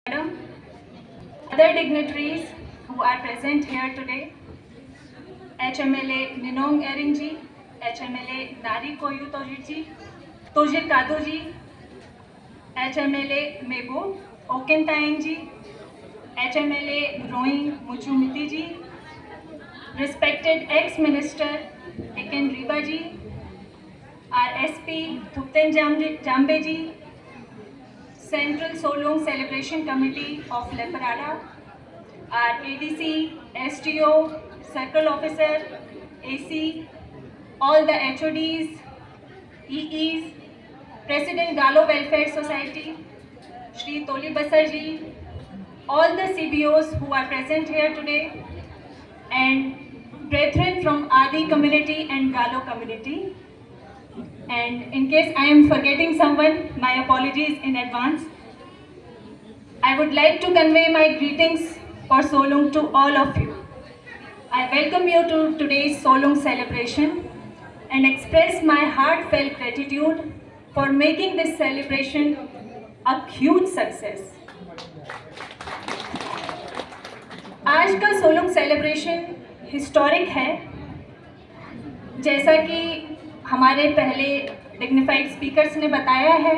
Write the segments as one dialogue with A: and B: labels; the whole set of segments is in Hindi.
A: Madam, other dignitaries who are present here today, HMLA Ninong Erinji, HMLA Nari Koyu Tojir Kadoji, HMLA Mebo Okentainji, HMLA Roing Muchumiti, respected ex-minister Eken Ribaji, our SP Thupten Jambeji, Central Solong Celebration Committee of Leparada, our ADC, STO, Circle Officer, AC, all the HODs, EEs, President Galo Welfare Society, Shri Toli Basar ji, all the CBOs who are present here today, and brethren from Adi community and Galo community. And in case I am forgetting someone, my apologies in advance. I would like to convey my greetings for Solong to all of you. I welcome you to today's Solong celebration and express my heartfelt gratitude for making this celebration a huge success. आज का सोलोंग सेलिब्रेशन हिस्टोरिक है, जैसा कि हमारे पहले डिग्निफाइड स्पीकर्स ने बताया है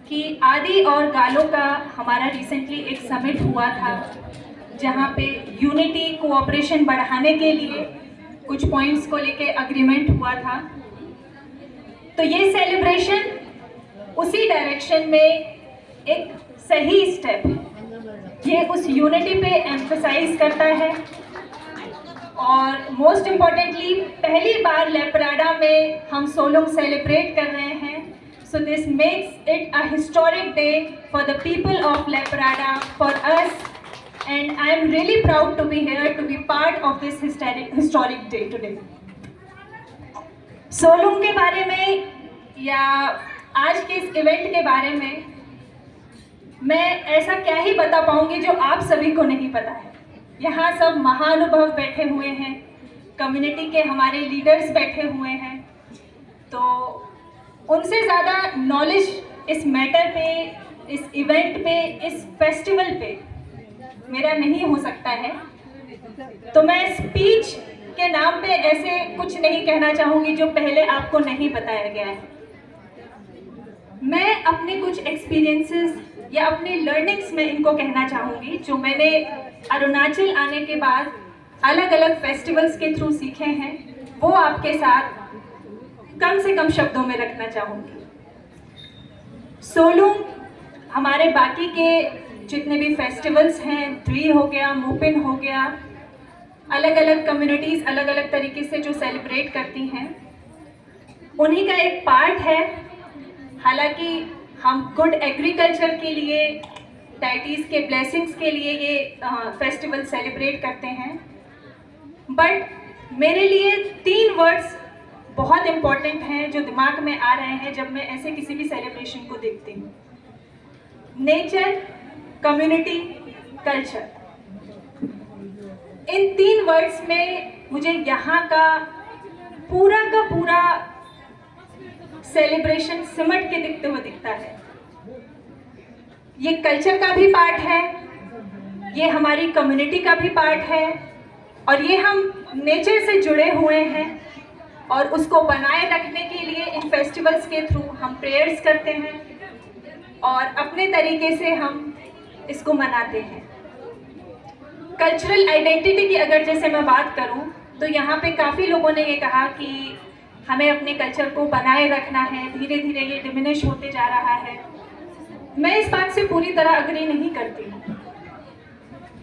A: कि आदि और गालो का हमारा रिसेंटली एक समिट हुआ था, जहां पे यूनिटी कोऑपरेशन बढ़ाने के लिए कुछ पॉइंट्स को लेके अग्रीमेंट हुआ था। तो ये सेलिब्रेशन उसी डायरेक्शन में एक सही स्टेप है, ये उस यूनिटी पे एम्फसाइज करता है। और मोस्ट इम्पॉर्टेंटली पहली बार लेपराडा में हम सोलोंग सेलिब्रेट कर रहे हैं, so this makes it a historic day for the people of लेपराडा, for us, and I am really proud to be here to be part of this historic day today. सोलोंग के बारे में या आज के इस इवेंट के बारे में मैं ऐसा क्या ही बता पाऊंगी जो आप सभी को नहीं पता है। यहाँ सब महानुभव बैठे हुए हैं, कम्युनिटी के हमारे लीडर्स बैठे हुए हैं, तो उनसे ज़्यादा नॉलेज इस मैटर पे, इस इवेंट पे, इस फेस्टिवल पे मेरा नहीं हो सकता है। तो मैं स्पीच के नाम पे ऐसे कुछ नहीं कहना चाहूँगी जो पहले आपको नहीं बताया गया है। मैं अपने कुछ एक्सपीरियंसेस या अपनी लर्निंग्स में इनको कहना चाहूँगी, जो मैंने अरुणाचल आने के बाद अलग अलग फेस्टिवल्स के थ्रू सीखे हैं, वो आपके साथ कम से कम शब्दों में रखना चाहूँगी। सोलोंग हमारे बाकी के जितने भी फेस्टिवल्स हैं, द्वी हो गया, मोपिन हो गया, अलग अलग कम्युनिटीज़ अलग अलग तरीके से जो सेलिब्रेट करती हैं, उन्हीं का एक पार्ट है। हालांकि हम गुड एग्रीकल्चर के लिए, डाइटीज़ के ब्लेसिंग्स के लिए ये फेस्टिवल सेलिब्रेट करते हैं, बट मेरे लिए 3 वर्ड्स बहुत इम्पॉर्टेंट हैं जो दिमाग में आ रहे हैं जब मैं ऐसे किसी भी सेलिब्रेशन को देखती हूँ। Nature, community, culture. इन 3 वर्ड्स में मुझे यहाँ का पूरा सेलिब्रेशन सिमट के दिखते हुए दिखता है। ये कल्चर का भी पार्ट है, ये हमारी कम्युनिटी का भी पार्ट है, और ये हम नेचर से जुड़े हुए हैं, और उसको बनाए रखने के लिए इन फेस्टिवल्स के थ्रू हम प्रेयर्स करते हैं और अपने तरीके से हम इसको मनाते हैं। कल्चरल आइडेंटिटी की अगर जैसे मैं बात करूं, तो यहाँ पे काफ़ी लोगों ने ये कहा कि हमें अपने कल्चर को बनाए रखना है, धीरे धीरे ये डिमिनिश होते जा रहा है। मैं इस बात से पूरी तरह अग्री नहीं करती हूँ।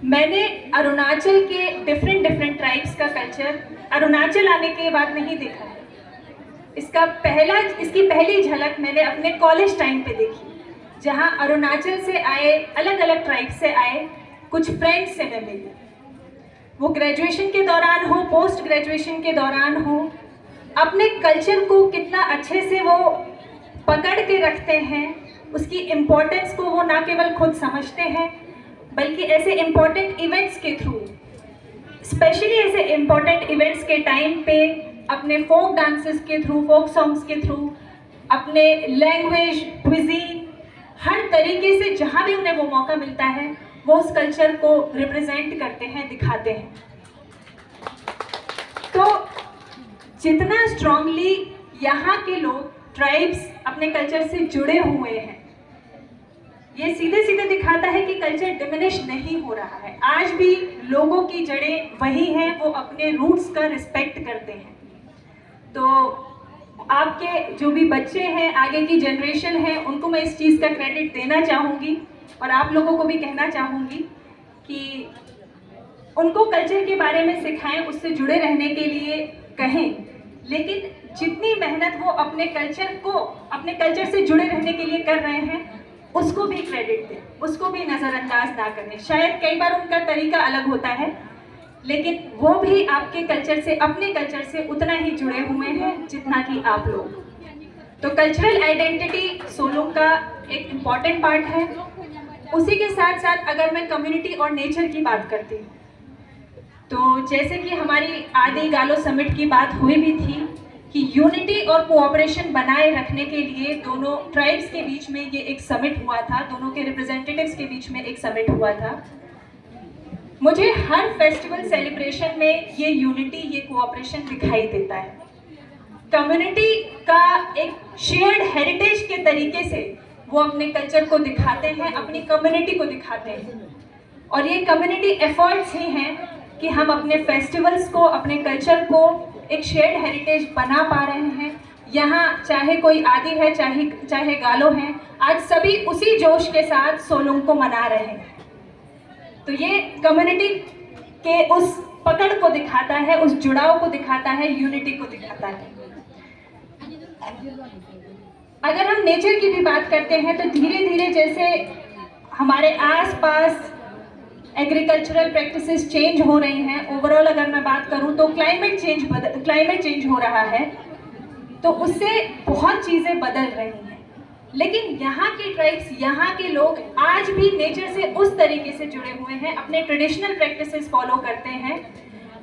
A: मैंने अरुणाचल के डिफरेंट ट्राइब्स का कल्चर अरुणाचल आने के बाद नहीं देखा है। इसकी पहली झलक मैंने अपने कॉलेज टाइम पे देखी, जहाँ अरुणाचल से आए, अलग अलग ट्राइब से आए कुछ फ्रेंड्स से मैं मिली। वो ग्रेजुएशन के दौरान हो, पोस्ट ग्रेजुएशन के दौरान हो, अपने कल्चर को कितना अच्छे से वो पकड़ के रखते हैं, उसकी इम्पोर्टेंस को वो ना केवल खुद समझते हैं, बल्कि ऐसे इम्पोर्टेंट इवेंट्स के थ्रू, स्पेशली ऐसे इम्पोर्टेंट इवेंट्स के टाइम पे अपने फोक डांसेस के थ्रू, फोक सॉन्ग्स के थ्रू, अपने लैंग्वेज, क्विजीन, हर तरीके से जहाँ भी उन्हें वो मौका मिलता है वो उस कल्चर को रिप्रेजेंट करते हैं, दिखाते हैं। तो जितना स्ट्रांगली यहाँ के लोग ट्राइब्स अपने कल्चर से जुड़े हुए हैं, ये सीधे सीधे दिखाता है कि कल्चर डिमिनिश नहीं हो रहा है। आज भी लोगों की जड़ें वही हैं, वो अपने रूट्स का रिस्पेक्ट करते हैं। तो आपके जो भी बच्चे हैं, आगे की जनरेशन है, उनको मैं इस चीज़ का क्रेडिट देना चाहूँगी और आप लोगों को भी कहना चाहूँगी कि उनको कल्चर के बारे में सिखाएं, उससे जुड़े रहने के लिए कहें, लेकिन जितनी मेहनत वो अपने कल्चर से जुड़े रहने के लिए कर रहे हैं उसको भी क्रेडिट दें, उसको भी नज़रअंदाज ना करें। शायद कई बार उनका तरीका अलग होता है, लेकिन वो भी आपके कल्चर से, अपने कल्चर से उतना ही जुड़े हुए हैं जितना कि आप लोग। तो कल्चरल आइडेंटिटी सोलुंग का एक इम्पॉर्टेंट पार्ट है। उसी के साथ साथ अगर मैं कम्युनिटी और नेचर की बात करती हूँ, तो जैसे कि हमारी आदि गालो समिट की बात हुई भी थी कि यूनिटी और कोऑपरेशन बनाए रखने के लिए दोनों ट्राइब्स के बीच में ये एक समिट हुआ था, दोनों के रिप्रेजेंटेटिव्स के बीच में एक समिट हुआ था। मुझे हर फेस्टिवल सेलिब्रेशन में ये यूनिटी, ये कोऑपरेशन दिखाई देता है। कम्युनिटी का एक शेयर्ड हेरिटेज के तरीके से वो अपने कल्चर को दिखाते हैं, अपनी कम्युनिटी को दिखाते हैं, और ये कम्युनिटी एफर्ट्स ही हैं कि हम अपने फेस्टिवल्स को, अपने कल्चर को एक शेयर्ड हेरिटेज बना पा रहे हैं। यहाँ चाहे कोई आदि है, चाहे गालो हैं, आज सभी उसी जोश के साथ सोलुंग को मना रहे हैं। तो ये कम्युनिटी के उस पकड़ को दिखाता है, उस जुड़ाव को दिखाता है, यूनिटी को दिखाता है। अगर हम नेचर की भी बात करते हैं तो धीरे धीरे जैसे हमारे आसपास एग्रीकल्चरल प्रैक्टिसेस चेंज हो रही हैं, ओवरऑल अगर मैं बात करूं तो क्लाइमेट चेंज हो रहा है, तो उससे बहुत चीज़ें बदल रही हैं। लेकिन यहाँ के ट्राइब्स, यहाँ के लोग आज भी नेचर से उस तरीके से जुड़े हुए हैं, अपने ट्रेडिशनल प्रैक्टिसेस फॉलो करते हैं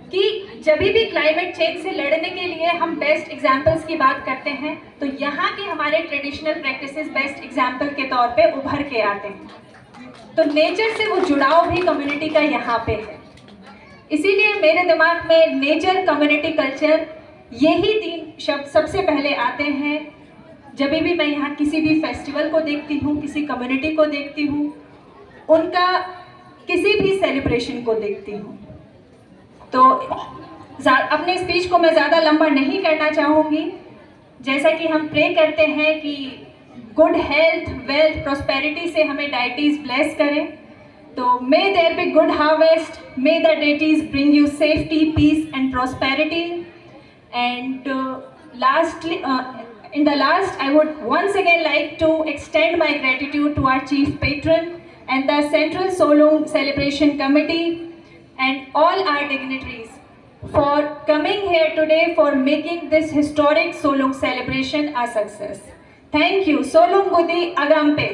A: कि जब भी क्लाइमेट चेंज से लड़ने के लिए हम बेस्ट एग्जाम्पल्स की बात करते हैं तो यहाँ के हमारे ट्रेडिशनल प्रैक्टिसेस बेस्ट एग्जाम्पल के तौर पे उभर के आते हैं। तो नेचर से वो जुड़ाव भी कम्युनिटी का यहाँ पे है। इसीलिए मेरे दिमाग में नेचर, कम्युनिटी, कल्चर, यही 3 शब्द सबसे पहले आते हैं जब भी मैं यहाँ किसी भी फेस्टिवल को देखती हूँ, किसी कम्युनिटी को देखती हूँ, उनका किसी भी सेलिब्रेशन को देखती हूँ। तो अपने स्पीच को मैं ज़्यादा लंबा नहीं करना चाहूँगी। जैसा कि हम प्रे करते हैं कि गुड हेल्थ, वेल्थ, प्रॉस्पेरिटी से हमें डाइटीज ब्लेस करें, तो may there be good harvest, may the deities bring you safety, peace and prosperity. And lastly, in the last, I would once again like to extend my gratitude to our chief patron and the Central Solung Celebration Committee and all our dignitaries for coming here today for making this historic Solung celebration a success. Thank you. Solung Gudi Agampe.